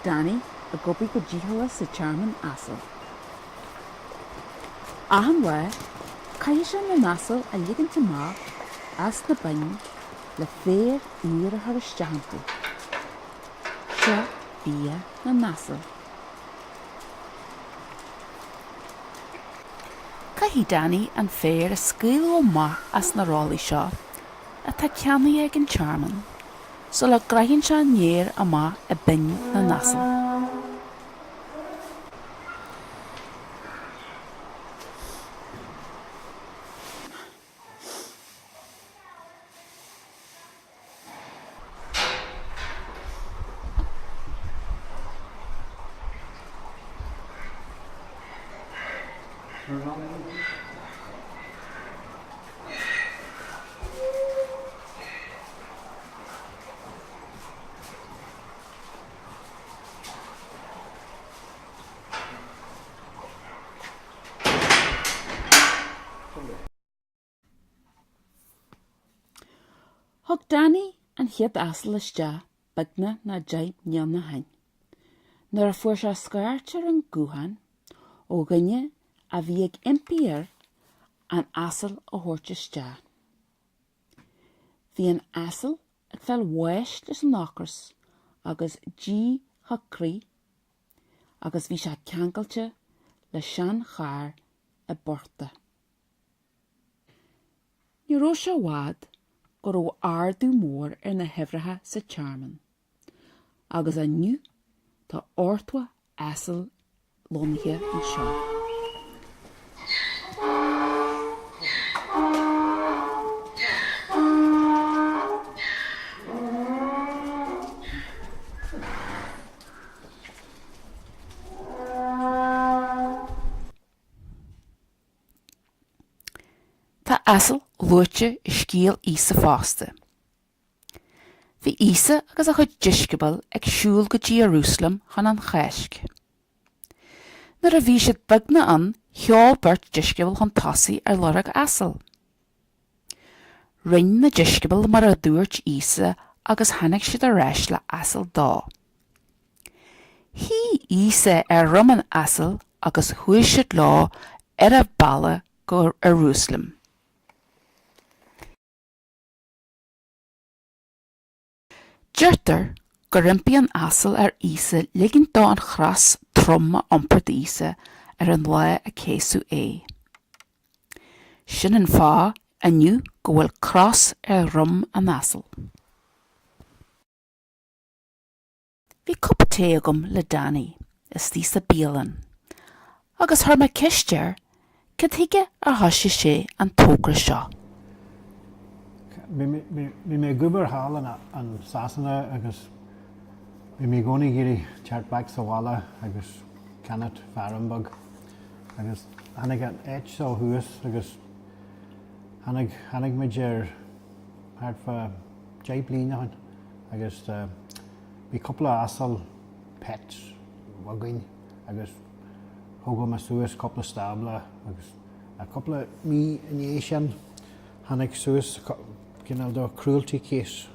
Danny a gobi go ddíhala sa charman asal. Ahan wa, caiise na nasal a liganta má as na bain le fér uair a tharisteachanta. Seo bia na nasal. Caithfí Danny an fér a scaol ó maith as na rálaí seo a tá ceannaí ag an charman, so le graitheann se néir a maith a bin na nasal. Thug Danny an chiad asal iste bagna na deib níl na hain. Nuair a fuair se scairte ar an gúthain, ó gine a bhí ag impiar an asal a thabhairt iste. Bhí an asal ag fel mhaist leis an achras agus dí thocraí agus bhí se ceangailte le sean chair a borta. Ní raibh se bhád go raibh ardú mór ar na hibhreatha sa charman, agus aniu tá ortha asal lonnaithe an seo. Tá asal luaite i scíal Ísa fásta. Bhí Ísa agus a chud discibal ag siúil go dtí Jerúsalem chun an chaisc. Nuair a bhí siad bagna an, cheol beirt discibal chun tosaí ar lorg asal. Rinne na discibal mar a dúirt Ísa agus tháinig siad a reis le asal dá. Hí Ísa ar rum an asal agus chuaigh siad lá ar a balla go Jerúsalem. Deirtar go rimpí an asal ar Ísa ligint dá an chras troma iompar d'Ísa ar an lá a céasú é. Sin an fá aniu go bhfuil cras ar rum an asal. Bhí cuppa té agam le Danny is tíosa bíalan, agus thar me cistear cad thuige ar thosaigh sé an tógra seo. Bhí mé gubar hálan an sasanna agus bhí mé gcónaí géirí teartbaic sa bhála agus ceannat fearmbag agus tháinig an éit ó thuas agus tháinig muid ar thart 10 bliana agus bhí coppla asal pet wagain agus thugam a suas coppla stabla agus a coppla mí in tháinig suas cinál do cruelty case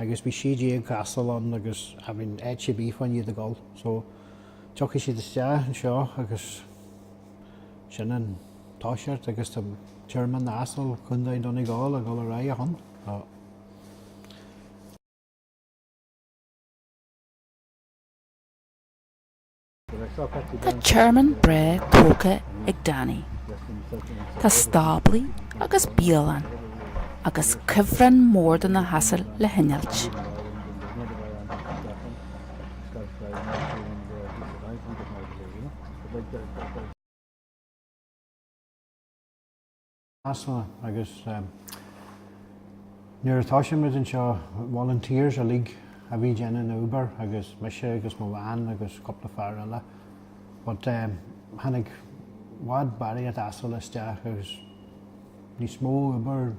agus bhí siad ag asal an agus a bhín éid sé bífáin iad a gáil, so tuchaigh siad iste an seo agus sin an táisiart agus tá teirmean na asal chundaid donna gáil a gáil a rá a hon. Tá Chairman bre tóca ag Danny. Tá stablaí agus bíalan agus cyfran mór don na hasal le hineilt. Asma agus nuair atá sé muid an seo volunteers a lig a bhí déanana na Uber agus meise agus mo bhán agus coppla fear eile. But tháinig bhád barí at asal isteach agus níos mó Uber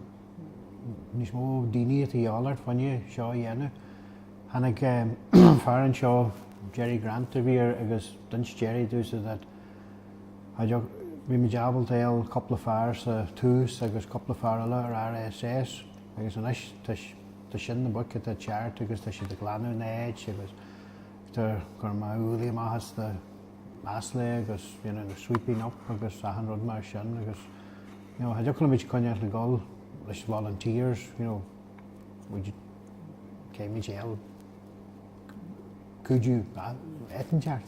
níos mó daoine at a dhealart fanne seo dhéanamh. Tháinig fear an seo Jerry Grant a bhí agus duns Jerry dúsa that bhí me jabal tail coppla fear sa tús agus coppla fear eile ar RSS agus an is tá sin na bucha a teart agus tá si de glanú na éid agus the Gurma Uli Mahas the Asle, agus the sweeping up, agus a hundred mar sin, agus had you come with Conya to go, like volunteers, would you came in jail? Could you etin chart?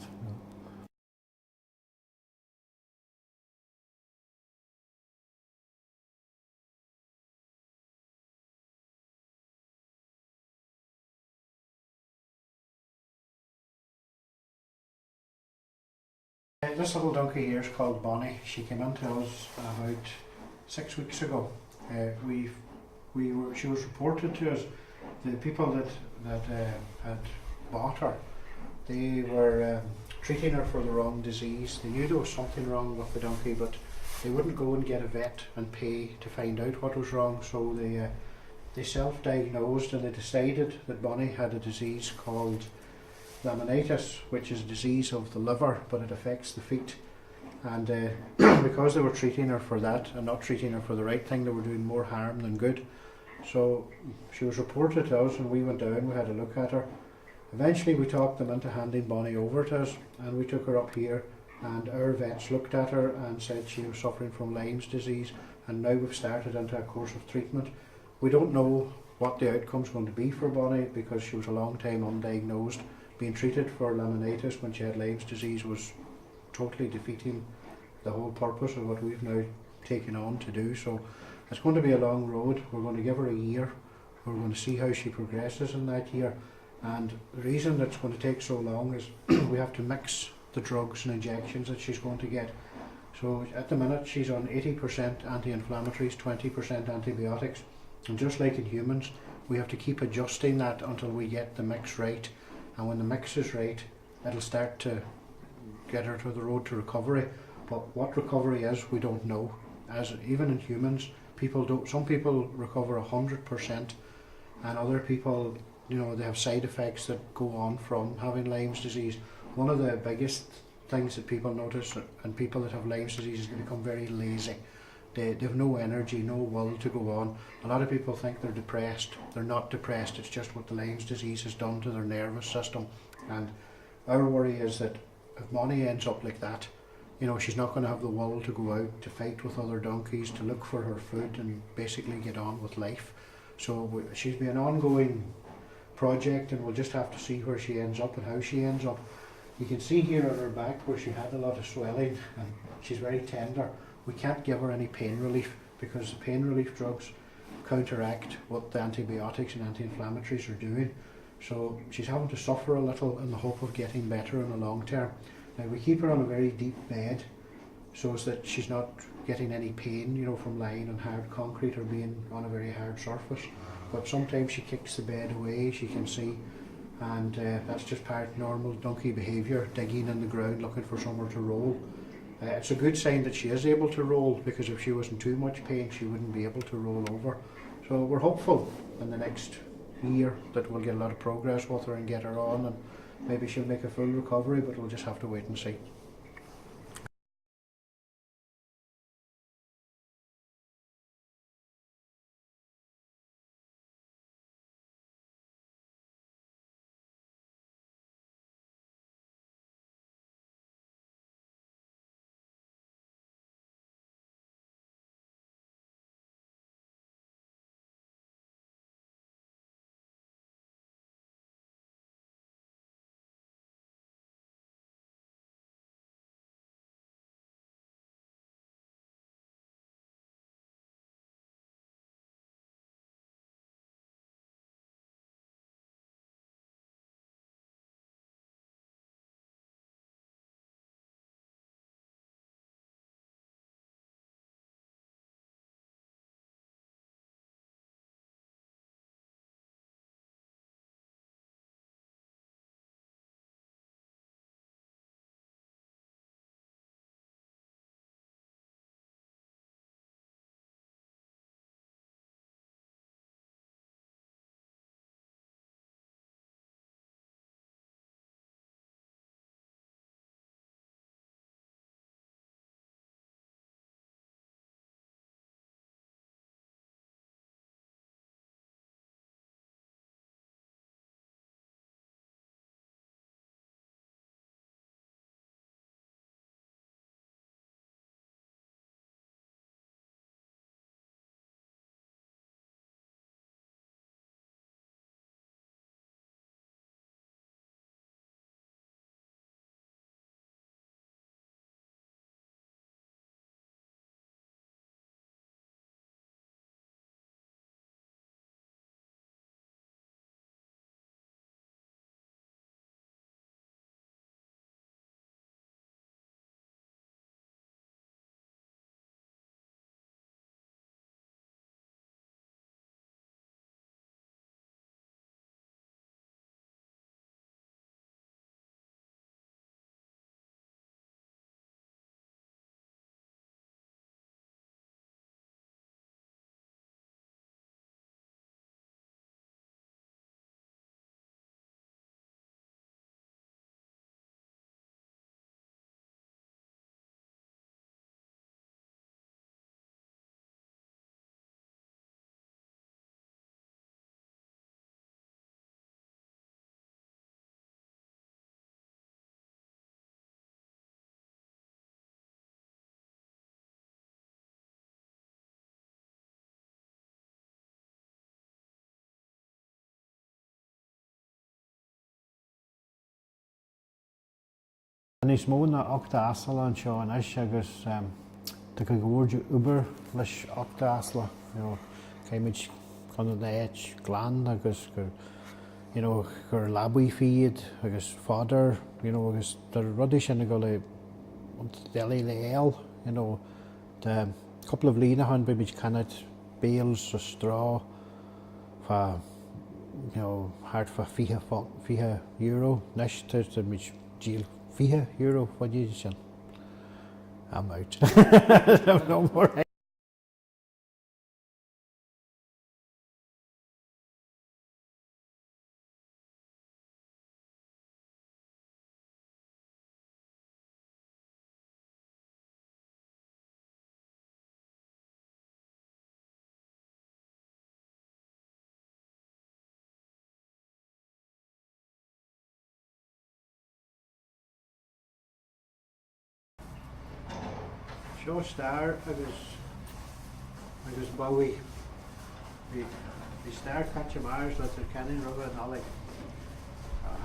This little donkey here is called Bonnie. She came into us about 6 weeks ago. She was reported to us. The people that had bought her, they were treating her for the wrong disease. They knew there was something wrong with the donkey, but they wouldn't go and get a vet and pay to find out what was wrong. So they self-diagnosed, and they decided that Bonnie had a disease called laminitis, which is a disease of the liver, but it affects the feet. And because they were treating her for that and not treating her for the right thing, they were doing more harm than good. So she was reported to us, and we went down, we had a look at her. Eventually we talked them into handing Bonnie over to us, and we took her up here, and our vets looked at her and said she was suffering from Lyme's disease, and now we've started into a course of treatment. We don't know what the outcome's going to be for Bonnie, because she was a long time undiagnosed. Being treated for laminitis when she had Lyme's disease was totally defeating the whole purpose of what we've now taken on to do. So it's going to be a long road. We're going to give her a year. We're going to see how she progresses in that year. And the reason it's going to take so long is we have to mix the drugs and injections that she's going to get. So at the minute she's on 80% anti-inflammatories, 20% antibiotics. And just like in humans, we have to keep adjusting that until we get the mix right. And when the mix is right, it'll start to get her to the road to recovery. But what recovery is, we don't know. As even in humans, some people recover 100%, and other people, they have side effects that go on from having Lyme's disease. One of the biggest things that people notice in people that have Lyme's disease is they become very lazy. They have no energy, no will to go on. A lot of people think they're depressed. They're not depressed, it's just what the Lyme's disease has done to their nervous system. And our worry is that if Bonnie ends up like that, she's not going to have the will to go out to fight with other donkeys, to look for her food and basically get on with life. So she's been an ongoing project, and we'll just have to see where she ends up and how she ends up. You can see here on her back where she had a lot of swelling, and she's very tender. We can't give her any pain relief because the pain relief drugs counteract what the antibiotics and anti-inflammatories are doing. So she's having to suffer a little in the hope of getting better in the long term. Now we keep her on a very deep bed so that she's not getting any pain, from lying on hard concrete or being on a very hard surface. But sometimes she kicks the bed away, she can see, and that's just part of normal donkey behaviour, digging in the ground looking for somewhere to roll. It's a good sign that she is able to roll, because if she was in too much pain she wouldn't be able to roll over. So we're hopeful in the next year that we'll get a lot of progress with her and get her on, and maybe she'll make a full recovery, but we'll just have to wait and see. níos mó na 8 asal an seo an is agus tá go gúirú uber leis 8 asla, céimiid chun na éit glán agus gur gur labbaí fiad agus fádar, agus tar rudí sin go le déala le éal, the couple of lína han be bit cannet bales or straw for hard for €5 next to mich deal €5 what you say I'm out. No more. Show star agus Bowie. The star catch Mars that the cannon rubber and all like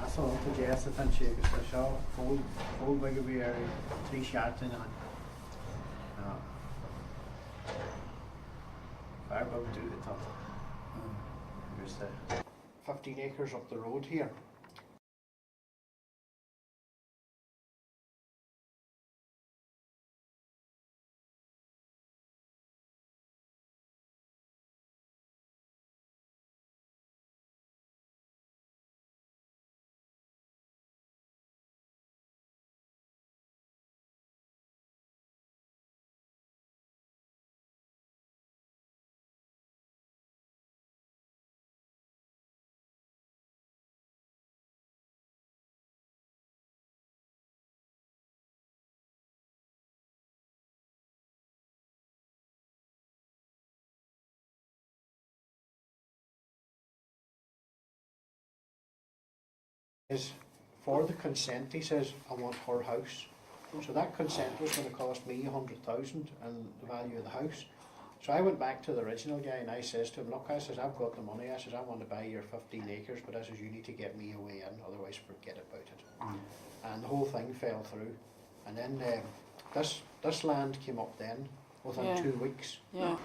that's all to Jess and she agus the show full big we are 3 shots in on. Fire above do the top. There's the 15 acres up the road here. Is for the consent, he says, I want her house. So that consent was going to cost me 100,000 and the value of the house. So I went back to the original guy and I says to him, look, I says, I've got the money. I says, I want to buy your 15 acres, but I says, you need to get me a way in, otherwise forget about it. And the whole thing fell through. And then this land came up then within 2 weeks. Yeah.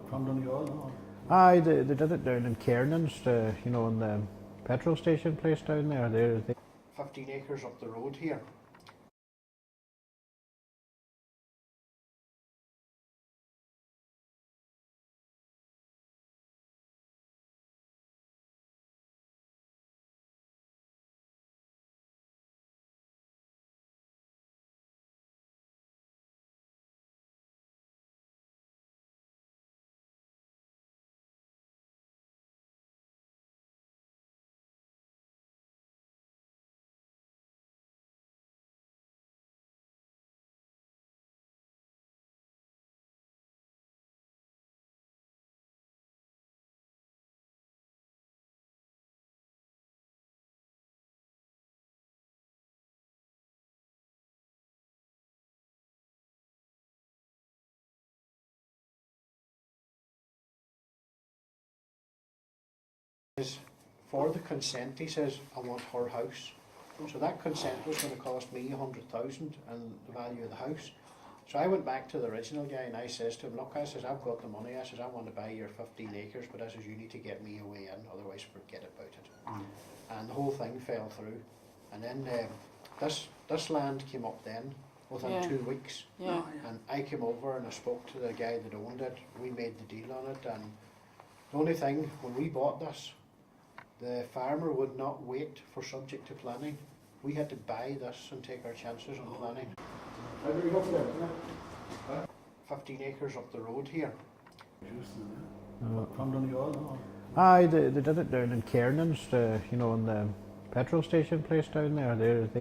From Donegal, no? Aye, they did it down in Kiernan's, in the petrol station place down there. They 15 acres up the road here. Is for the consent, he says, I want her house. So that consent was going to cost me 100,000 and the value of the house. So I went back to the original guy and I says to him, look, I says, I've got the money. I says, I want to buy your 15 acres, but I says, you need to get me a way in, otherwise forget about it. And the whole thing fell through. And then this land came up then within 2 weeks. Yeah. And I came over and I spoke to the guy that owned it. We made the deal on it, and the only thing, when we bought this, the farmer would not wait for subject to planning. We had to buy this and take our chances on planning. 15 acres up the road here. From Donegal, no? Aye, they did it down in Kiernan's, in the petrol station place down there. They